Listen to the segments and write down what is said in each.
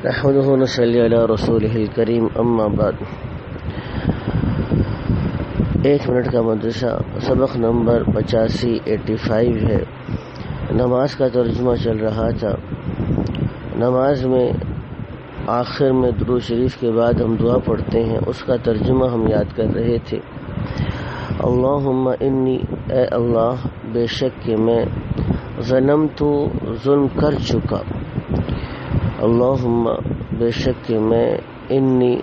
نحمده ونصلي علی رسولہ الکریم اما بعد۔ 1 منٹ کا مدرسہ، سبق نمبر 85 ہے۔ نماز کا ترجمہ چل رہا تھا۔ نماز میں آخر میں درود شریف کے بعد ہم دعا پڑھتے ہیں، اس کا ترجمہ ہم یاد کر رہے تھے۔ اللہم انی، اے اللہ بے شک کہ میں ظلمت، ظلم کر چکا۔ اللہم بے شک کہ میں انی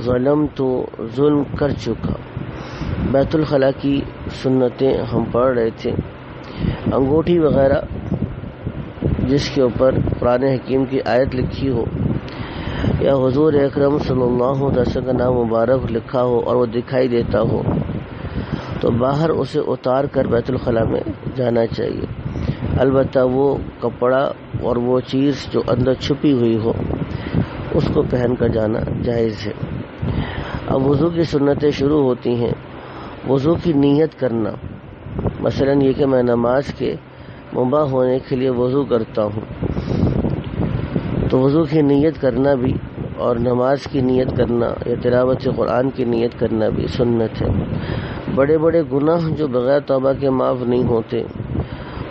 ظلمت، ظلم کر چکا۔ بیت الخلاء کی سنتیں ہم پڑھ رہے تھے۔ انگوٹھی وغیرہ جس کے اوپر قرآن حکیم کی آیت لکھی ہو یا حضور اکرم صلی اللہ علیہ وسلم کا نام مبارک لکھا ہو اور وہ دکھائی دیتا ہو تو باہر اسے اتار کر بیت الخلاء میں جانا چاہیے۔ البتہ وہ کپڑا اور وہ چیز جو اندر چھپی ہوئی ہو اس کو پہن کر جانا جائز ہے۔ اب وضو کی سنتیں شروع ہوتی ہیں۔ وضو کی نیت کرنا، مثلا یہ کہ میں نماز کے مباح ہونے کے لیے وضو کرتا ہوں، تو وضو کی نیت کرنا بھی اور نماز کی نیت کرنا یا تلاوت قرآن کی نیت کرنا بھی سنت ہے۔ بڑے بڑے گناہ جو بغیر توبہ کے معاف نہیں ہوتے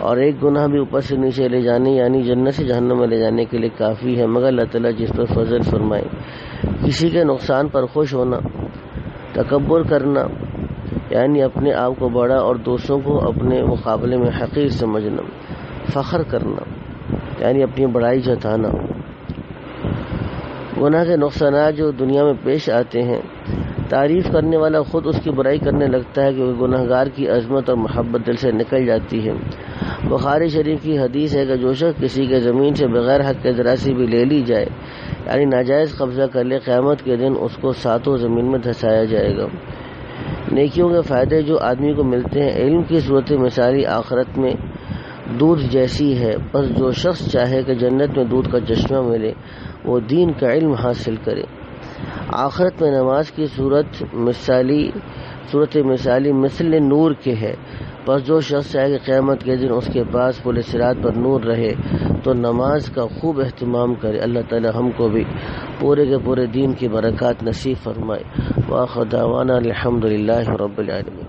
اور ایک گناہ بھی اوپر سے نیچے لے جانے یعنی جنت سے جہنم میں لے جانے کے لیے کافی ہے، مگر اللہ تعالیٰ جس پر فضل فرمائے۔ کسی کے نقصان پر خوش ہونا، تکبر کرنا یعنی اپنے آپ کو بڑا اور دوسروں کو اپنے مقابلے میں حقیر سمجھنا، فخر کرنا یعنی اپنی بڑائی جتانا۔ گناہ کے نقصانات جو دنیا میں پیش آتے ہیں، تعریف کرنے والا خود اس کی برائی کرنے لگتا ہے کہ گناہ گار کی عظمت اور محبت دل سے نکل جاتی ہے۔ بخاری شریف کی حدیث ہے کہ جو شخص کسی کے زمین سے بغیر حق کے ذرا سی بھی لے لی جائے یعنی ناجائز قبضہ کر لے، قیامت کے دن اس کو 7 زمین میں دھسایا جائے گا۔ نیکیوں کے فائدے جو آدمی کو ملتے ہیں، علم کی صورت مثالی آخرت میں دودھ جیسی ہے، بس جو شخص چاہے کہ جنت میں دودھ کا چشمہ ملے وہ دین کا علم حاصل کرے۔ آخرت میں نماز کی صورت مثالی مثل نور کے ہے، بس جو شخص چاہے کہ قیامت کے دن اس کے پاس پل صراط پر نور رہے تو نماز کا خوب اہتمام کرے۔ اللہ تعالی ہم کو بھی پورے کے پورے دین کی برکات نصیب فرمائے۔ وآخر دعوانا الحمدللہ رب العالمین۔